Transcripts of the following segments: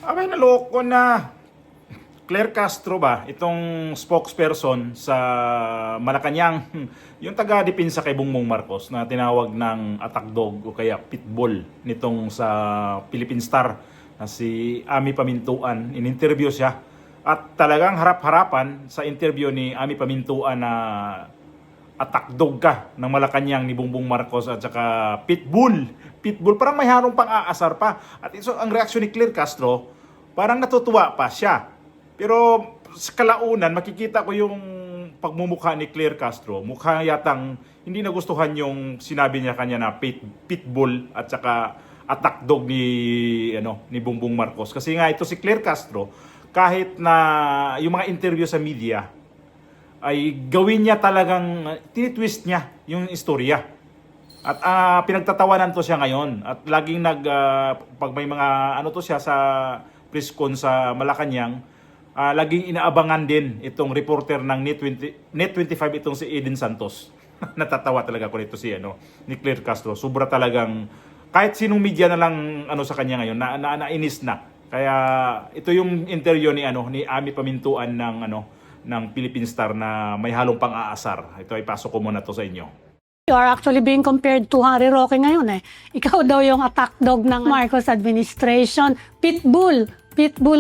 Abay, naloko na. Claire Castro ba, itong spokesperson sa Malacanang, yung taga-depensa kay Bongbong Marcos na tinawag ng attack dog o kaya pitbull nitong sa Philippine Star na si Ami Pamintuan. In-interview siya at talagang harap-harapan sa interview ni Ami Pamintuan na attack dog ka ng Malacanang ni Bongbong Marcos at saka pitbull. Pitbull, parang may harong pang-aasar pa. At so, ang reaksyon ni Claire Castro, parang natutuwa pa siya. Pero sa kalaunan, makikita ko yung pagmumukha ni Claire Castro. Mukha yatang hindi nagustuhan yung sinabi niya kanya na pitbull at saka attack dog ni Bongbong Marcos. Kasi nga ito si Claire Castro, kahit na yung mga interview sa media, ay gawin niya talagang, tinitwist niya yung istorya. At pinagtatawanan to siya ngayon. At laging pag may mga to siya sa press con sa Malacanang, laging inaabangan din itong reporter ng Net25 itong si Eden Santos. Natatawa talaga ko nito ni Claire Castro. Sobra talagang kahit sinong media na lang sa kanya ngayon nainis na. Kaya ito yung interview ni Ami Pamintuan ng Philippine Star na may halong pang-aasar. Ito ay pasok ko muna to sa inyo. You are actually being compared to Harry Roque ngayon eh. Ikaw daw yung attack dog ng Marcos administration. Pitbull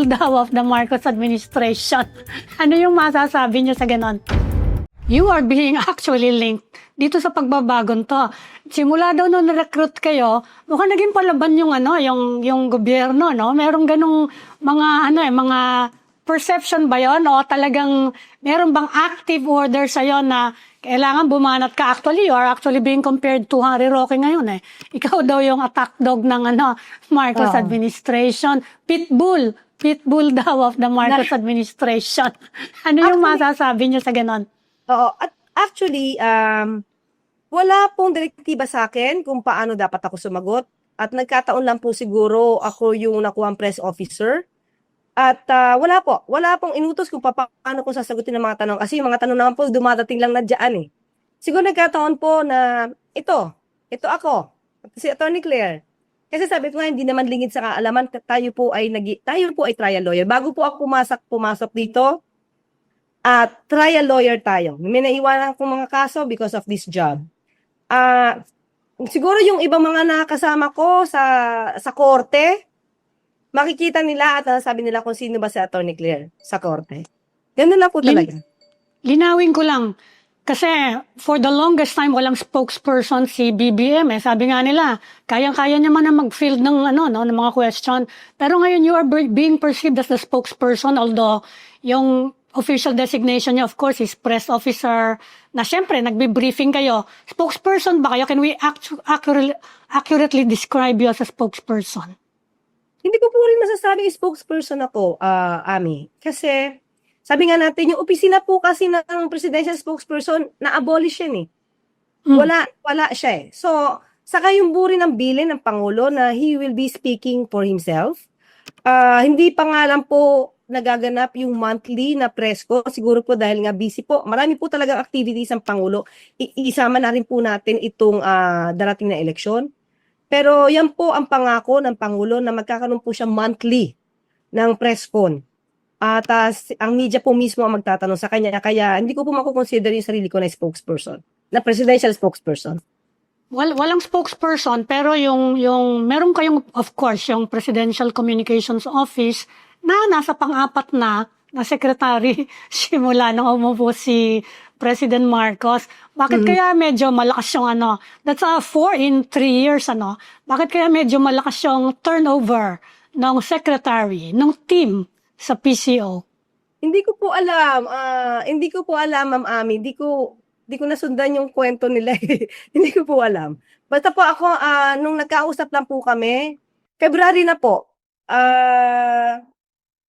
daw of the Marcos administration. Ano yung masasabi niyo sa ganon? You are being actually linked dito sa pagbabagong to. Simula daw nung na-recruit kayo, mukhang naging palaban yung gobyerno, no? Merong ganong mga perception ba yon o talagang meron bang active order sa'yo na kailangan bumanat ka? Actually, you are actually being compared to Harry Roque ngayon eh. Ikaw daw yung attack dog ng Marcos administration. Pitbull daw of the Marcos administration. Ano yung masasabi niyo sa ganon? Oo. At actually, wala pong direktiba sa akin kung paano dapat ako sumagot. At nagkataon lang po siguro ako yung nakuha press officer. At wala pong inutos kung paano ko sasagutin ng mga tanong. Kasi yung mga tanong naman po dumadating lang na dyan eh. Siguro nagkataon po na ito ako, si Attorney Claire. Kasi sabi ko nga, hindi naman lingid sa kaalaman, tayo po ay trial lawyer. Bago po ako pumasok dito, trial lawyer tayo. May naiwanan akong mga kaso because of this job. Siguro yung ibang mga nakasama ko sa korte, makikita nila at sabi nila kung sino ba si Attorney Claire sa korte. Ganun lang po talaga. Linawin ko lang. Kasi for the longest time, walang spokesperson si BBM. Sabi nga nila, kayang-kaya niya man na mag-field ng mga question. Pero ngayon, you are being perceived as the spokesperson, although yung official designation niya, of course, is press officer, na syempre, nagbe-briefing kayo. Spokesperson ba kayo? Can we accurately describe you as a spokesperson? Hindi ko po rin masasabing spokesperson ako, Ami. Kasi, sabi nga natin, yung opisina po kasi ng presidential spokesperson, na-abolish yan eh. Wala siya eh. So, saka yung buri ng bilin ng Pangulo na he will be speaking for himself. Hindi pa nga lang po nagaganap yung monthly na press ko. Siguro po dahil nga busy po. Marami po talagang activities ang Pangulo. Isama na rin po natin itong darating na eleksyon. Pero yan po ang pangako ng Pangulo na magkakaroon po siya monthly ng press con. At ang media po mismo ang magtatanong sa kanya. Kaya hindi ko po makukonsider yung sarili ko na spokesperson, na presidential spokesperson. Well, walang spokesperson, pero yung meron kayong, of course, yung Presidential Communications Office na nasa pang-apat na secretary simula nung umupo si President Marcos. Bakit kaya medyo malakas yung that's 4 in 3 years Bakit kaya medyo malakas yung turnover ng secretary, ng team sa PCO? Hindi ko po alam, Ma'am Ami. Hindi ko nasundan yung kwento nila. Hindi ko po alam. Basta po ako, nung nagkausap lang po kami, February na po.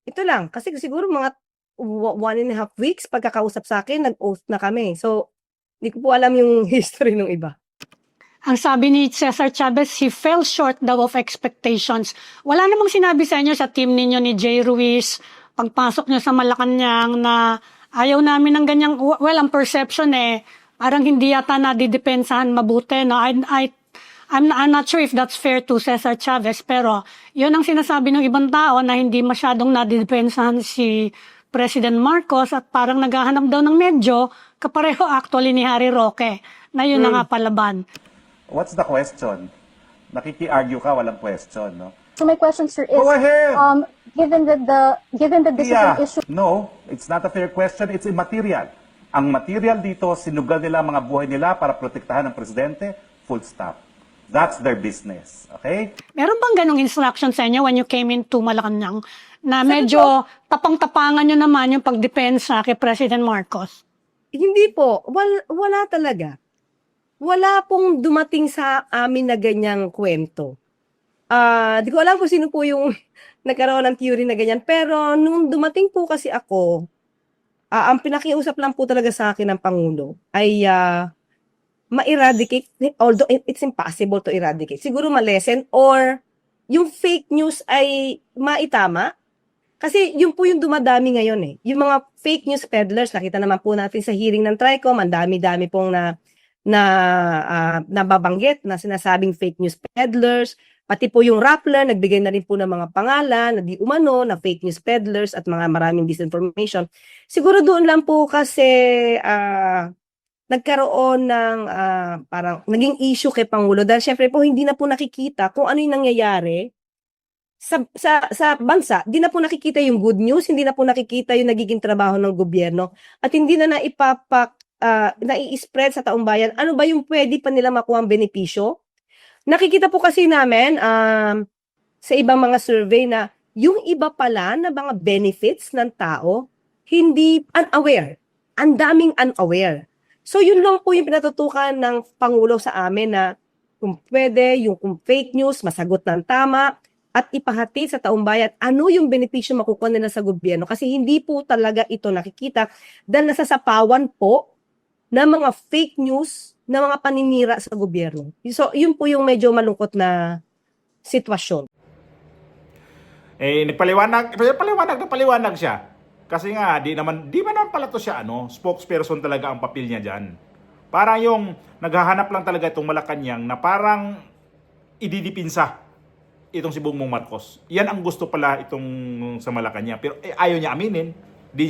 Ito lang, kasi siguro mga 1.5 weeks pagkakausap sa akin, nag-oath na kami. So, hindi ko po alam yung history ng iba. Ang sabi ni Cesar Chavez, he fell short daw of expectations. Wala namang sinabi sa inyo sa team ninyo ni Jay Ruiz, pagpasok nyo sa Malacanang na ayaw namin ng ganyang, ang perception parang hindi yata nadidepensahan mabuti. No? I'm not sure if that's fair to Cesar Chavez, pero yun ang sinasabi ng ibang tao na hindi masyadong nadidepensahan si President Marcos at parang naghahanap daw ng medyo kapareho actually ni Harry Roque na yun na nga palaban. What's the question? Nakiki-argue ka, walang question, no? So my question, sir, is Go ahead. Given that this is an issue. No, it's not a fair question. It's immaterial. Ang material dito, sinugal nila ang mga buhay nila para protektahan ng presidente, full stop. That's their business. Okay? Meron bang ganong instruction sa inyo when you came into Malacanang na medyo tapang-tapangan nyo naman yung pagdepensa kay President Marcos? Hindi po. Wala talaga. Wala pong dumating sa amin na ganyang kwento. Di ko alam kung sino po yung nagkaroon ng theory na ganyan. Pero nung dumating po kasi ako, ang pinakiusap lang po talaga sa akin ng Pangulo ay ma-eradicate, although it's impossible to eradicate. Siguro ma-lessen or yung fake news ay maitama. Kasi yun po yung dumadami ngayon eh. Yung mga fake news peddlers, nakita naman po natin sa hearing ng TRICOM, ang dami-dami pong nababanggit na sinasabing fake news peddlers. Pati po yung Rappler, nagbigay na rin po ng mga pangalan na di umano na fake news peddlers at mga maraming disinformation. Siguro doon lang po kasi nagkaroon ng parang naging issue kay Pangulo dahil syempre po hindi na po nakikita kung ano yung nangyayari sa bansa. Hindi na po nakikita yung good news, hindi na po nakikita yung nagiging trabaho ng gobyerno at hindi na nai-spread sa taong bayan. Ano ba yung pwede pa nila makuha ang benepisyo? Nakikita po kasi namin sa ibang mga survey na yung iba pala na mga benefits ng tao, hindi unaware. Ang daming unaware. So yun lang po yung pinatutukan ng Pangulo sa amin na kung pwede, yung kung fake news, masagot ng tama at ipahati sa taong bayan ano yung benepisyo makukuha nila sa gobyerno. Kasi hindi po talaga ito nakikita dahil nasasapawan po ng mga fake news na mga paninira sa gobyerno. So, yun po yung medyo malungkot na sitwasyon. Nagpaliwanag siya. Kasi nga, di ba naman pala to siya, spokesperson talaga ang papel niya dyan. Parang yung naghahanap lang talaga itong Malacanang na parang ididipinsa itong si Bongbong Marcos. Yan ang gusto pala itong sa Malacanang. Pero ayaw niya aminin. Di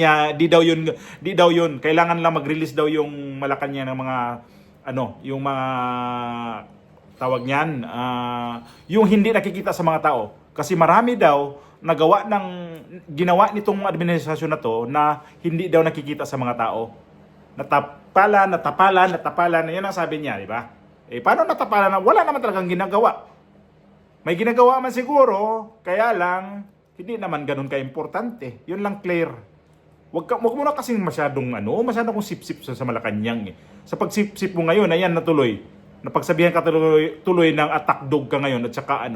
daw yun. Kailangan lang mag-release daw yung Malacanang ng mga yung mga tawag niyan, yung hindi nakikita sa mga tao. Kasi marami daw ginawa nitong administrasyon na to na hindi daw nakikita sa mga tao. Natapalan, yan ang sabi niya, di ba? Paano natapalan na wala naman talagang ginagawa? May ginagawa man siguro, kaya lang, hindi naman ganun ka-importante. Yun lang clear. Wag mo na kasing masyadong kung sip-sip sa Malacanang eh. Sa pagsip-sip mo ngayon, ayan natuloy. Napagsabihan ka tuloy ng attack dog ka ngayon at saka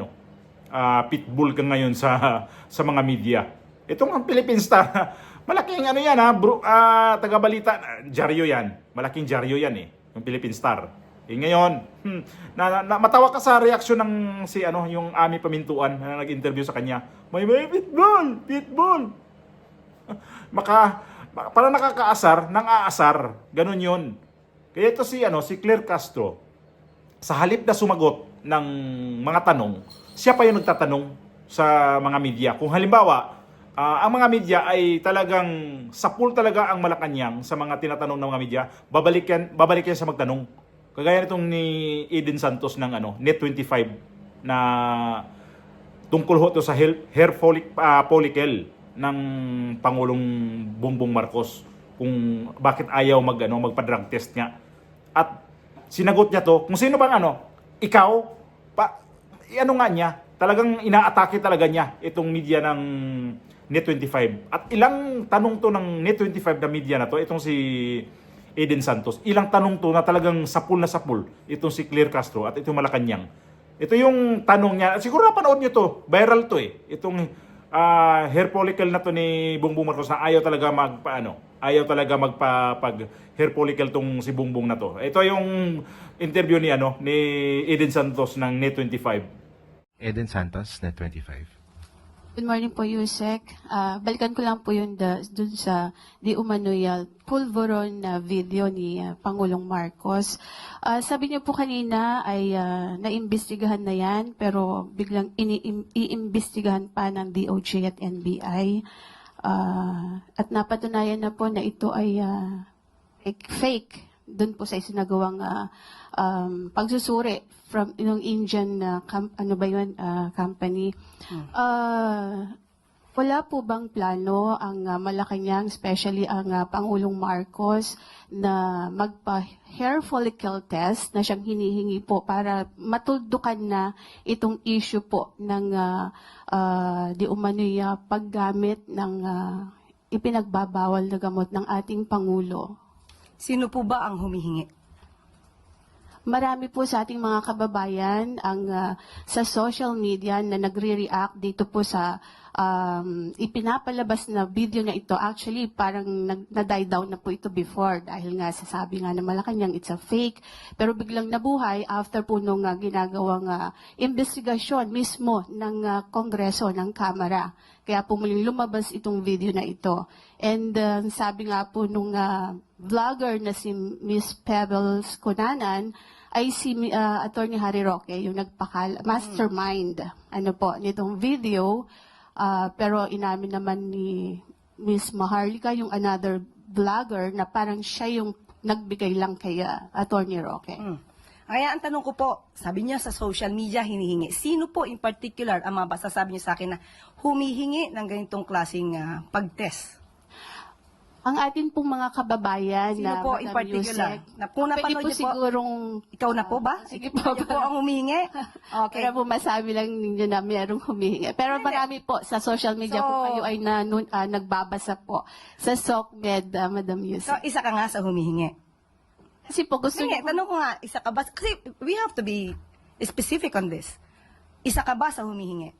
pitbull ka ngayon sa mga media. Itong ang Philippine Star, malaking yan taga-balita, dyaryo yan. Malaking dyaryo yan eh, yung Philippine Star. Ngayon, matawa ka sa reaksyon ng yung Ami Pamintuan na nag-interview sa kanya. May pitbull. Para nakakaasar, nang aasar. Ganun yun. Kaya ito si Claire Castro, sa halip na sumagot ng mga tanong, siya pa yung nagtatanong sa mga media. Kung halimbawa, ang mga media ay talagang sapul talaga ang Malacanang sa mga tinatanong ng mga media, babalik yan sa magtanong. Kagaya nitong ni Eden Santos ng Net25 na tungkol ho to sa hair follicle ng Pangulong Bongbong Marcos kung bakit ayaw magpa-drug test nga. At sinagot niya to, kung sino bang nga niya, talagang inaatake talaga niya itong media ng Net25. At ilang tanong to ng Net25 na media na to, itong si Eden Santos, ilang tanong to na talagang sapul na sapul, itong si Claire Castro at itong Malacanang. Ito yung tanong niya, siguro napanood niyo to, viral to eh, itong hair follicle na to ni Bongbong Marcos na ayaw talaga magpapag hair follicle tong si Bongbong na to. Ito yung interview ni Eden Santos ng Net25. Eden Santos, Net25. Good morning po, Yusek. Balikan ko lang po yun dun sa di umano'y pulveron na video ni Pangulong Marcos. Sabi niyo po kanina ay naimbestigahan na yan, pero biglang iimbestigahan pa ng DOJ at NBI. At napatunayan na po na ito ay fake dun po sa isinagawang pagsusuri from yung Indian company. Wala po bang plano ang Malacanang, especially ang Pangulong Marcos, na magpa-hair follicle test na siyang hinihingi po para matuldukan na itong issue po ng di umano'y paggamit ng ipinagbabawal na gamot ng ating Pangulo? Sino po ba ang humihingi? Marami po sa ating mga kababayan ang sa social media na nagre-react dito po sa ipinapalabas na video na ito. Actually, parang na-die down na po ito before dahil nga sasabi nga na Malacanang it's a fake. Pero biglang nabuhay after po nung ginagawang investigasyon mismo ng Kongreso, ng Kamara. Kaya po muling lumabas itong video na ito. And sabi nga po nung vlogger na si Miss Pebbles Cunanan, ay si Attorney Harry Roque, yung mastermind nitong video. Pero inamin naman ni Miss Maharlika, yung another vlogger, na parang siya yung nagbigay lang kay Attorney Roque. Kaya ang tanong ko po, sabi niya sa social media hinihingi. Sino po in particular ang mga masasabi niyo sa akin na humihingi ng ganitong klaseng pag-test? Ang atin pong mga kababayan Sino na po in Madam particular? Yusek, Na kung pwede napanood po niyo po, sigurong ikaw na po ba? Sige po. Kayo po ang humihingi? Okay. Pero po masabi lang ninyo na mayroong humihingi. Pero marami po sa social media So, po kayo ay nagbabasa po sa SOCMED, Madam So, Yusek. isa ka nga sa humihingi. Kasi po gusto Sige, niyo tanong ko nga, isa ka ba? Kasi we have to be specific on this. Isa ka ba sa humihingi?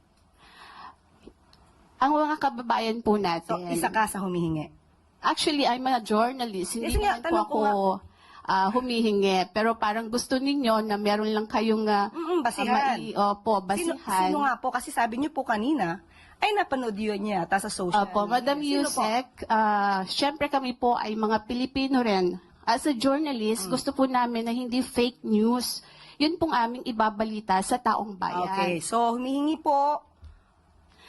ang mga kababayan po natin. So, isa ka sa humihingi. Actually, I'm a journalist. Hindi Yes, nga, naman po tanong ko ako humihingi. Pero parang gusto ninyo na meron lang kayong Basihan. basihan. Sino nga po? Kasi sabi niyo po kanina, ay napanood yun niya ata sa social Opo, media. Madam Sino po? Yusek, syempre kami po ay mga Pilipino rin. As a journalist, gusto po namin na hindi fake news. Yun pong aming ibabalita sa taong bayan. Okay, so humihingi po.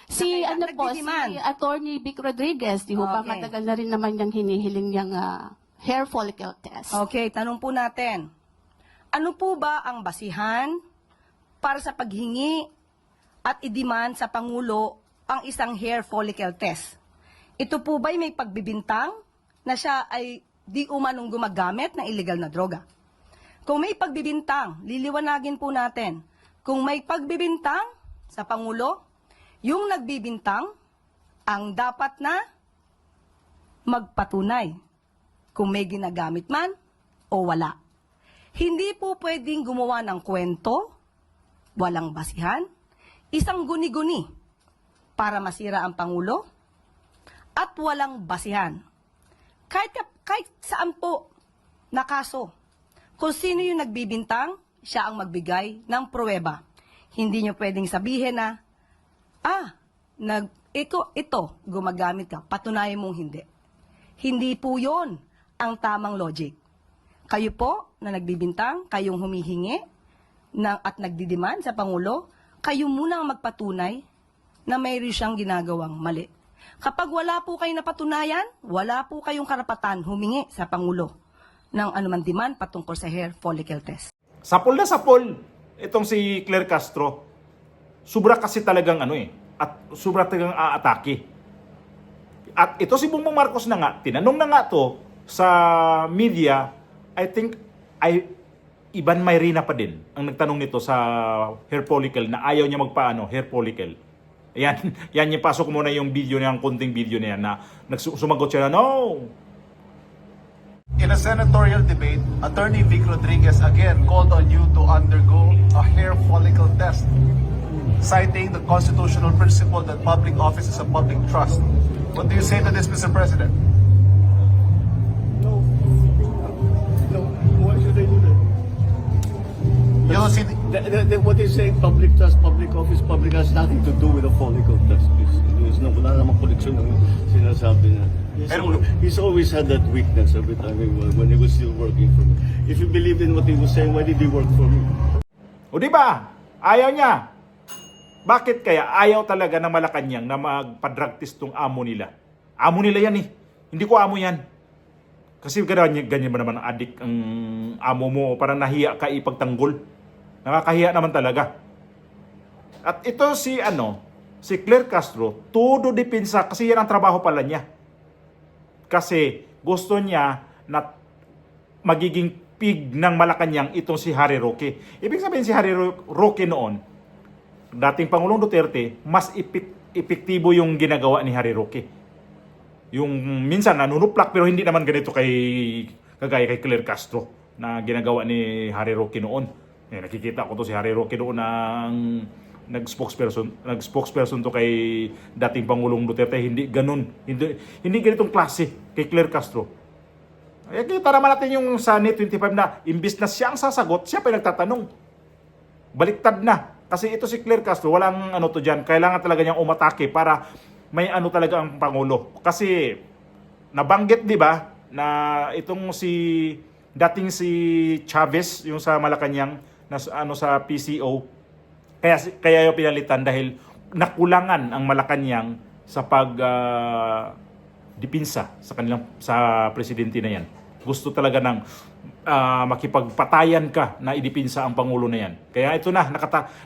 Si Nagdidiman. si Attorney Vic Rodriguez, di ho ba Okay. matagal na rin naman niyang hinihiling niyang hair follicle test. Okay, tanong po natin. Ano po ba ang basihan para sa paghingi at idiman sa Pangulo ang isang hair follicle test? Ito po ba'y may pagbibintang na siya ay di umanong gumagamit ng illegal na droga? Kung may pagbibintang, liliwanagin po natin. Kung may pagbibintang sa Pangulo, yung nagbibintang ang dapat na magpatunay kung may ginagamit man o wala. Hindi po pwedeng gumawa ng kwento, walang basihan, isang guni-guni para masira ang Pangulo, at walang basihan. Kahit saan po na kaso, kung sino yung nagbibintang, siya ang magbigay ng pruweba. Hindi nyo pwedeng sabihin na, ito, gumagamit ka, patunayan mong hindi. Hindi po yon ang tamang logic. Kayo po na nagbibintang, kayong humihingi at nagdidiman sa Pangulo, kayo muna ang magpatunay na mayroon siyang ginagawang mali. Kapag wala po kayong napatunayan, wala po kayong karapatan humingi sa Pangulo ng anuman demand patungkol sa hair follicle test. Sapol na sapol itong si Claire Castro. Sobra kasi talagang at sobra talagang aatake. At ito si Bongbong Marcos na nga, tinanong na nga to sa media, I think Ivan Mayrina pa din ang nagtanong nito sa hair follicle na ayaw niya hair follicle. Yan yung pasok muna yung video niya, yung konting video niya na sumagot siya na, no! In a senatorial debate, Attorney Vic Rodriguez again called on you to undergo a hair follicle test, citing the constitutional principle that public office is a public trust. What do you say to this, Mr. President? No, why should I do that? You don't see What is saying public trust, public office, public has nothing to do with a follicle test, please. na wala namang koleksyon ng sinasabi niya. He's always had that weakness every time when he was still working for me. If he believed in what he was saying, why did he work for me? O di ba? Ayaw niya. Bakit kaya ayaw talaga ng Malacanang na magpa-drug test tong amo nila? Amo nila yan eh. Hindi ko amo yan. Kasi ganyan ba naman ang adik ang amo mo? Parang nahiya ka ipagtanggol. Nakakahiya naman talaga. At ito si Claire Castro, todo depensa kasi yan ang trabaho pala niya. Kasi gusto niya na magiging pig ng Malacanang itong si Harry Roque. Ibig sabihin si Harry Roque noon, dating Pangulong Duterte, mas epektibo yung ginagawa ni Harry Roque. Yung minsan nanunuplak pero hindi naman ganito kagaya kay Claire Castro na ginagawa ni Harry Roque noon. Nakikita ko to si Harry Roque noon ng nag-spokesperson to kay dating Pangulong Duterte, hindi ganun. Hindi ganitong klase kay Claire Castro. Kita naman natin yung sa Net 25 na imbis na siya ang sasagot, siya pa yung nagtatanong. Baliktad na. Kasi ito si Claire Castro, walang to dyan. Kailangan talaga niyang umatake para may talaga ang Pangulo. Kasi nabanggit, di ba, na itong dating si Chavez, yung sa Malacanang, na sa PCO, kaya yung pinalitan dahil nakulangan ang Malacanang sa dipinsa sa presidente na yan. Gusto talaga ng makipagpatayan ka na idipinsa ang Pangulo na yan. Kaya ito na,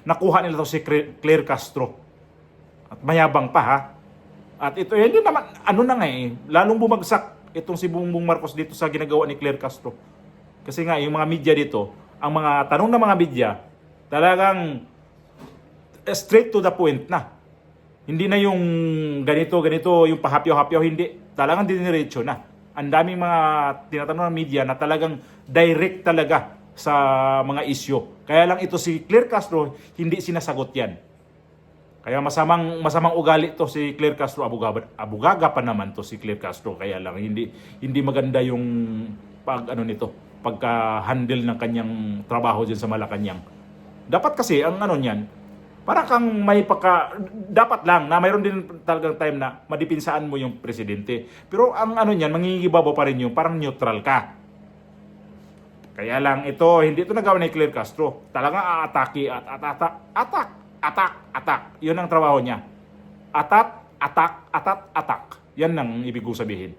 nakuha nila to si Claire Castro. At mayabang pa ha. At ito, hindi naman, lalong bumagsak itong si Bongbong Marcos dito sa ginagawa ni Claire Castro. Kasi nga, yung mga media dito, ang mga tanong ng mga media, talagang straight to the point na. Hindi na yung ganito, yung pahapyaw-hapyaw, hindi. Talagang diniretso na. Ang daming mga tinatanong ng media na talagang direct talaga sa mga isyo. Kaya lang ito si Claire Castro, hindi sinasagot yan. Kaya masamang ugali to si Claire Castro, abugaga pa naman to si Claire Castro. Kaya lang hindi maganda yung pagka-handle ng kanyang trabaho diyan sa Malacanang. Dapat kasi ang niyan, para kang dapat lang na mayroon din talagang time na madipinsaan mo yung presidente. Pero ang niyan, mangingibabaw pa rin yung parang neutral ka. Kaya lang hindi ito nagawa ni Claire Castro. Talagang aatake at attack. Yun ang trabaho niya. Attack. Yan ang ibig ko sabihin.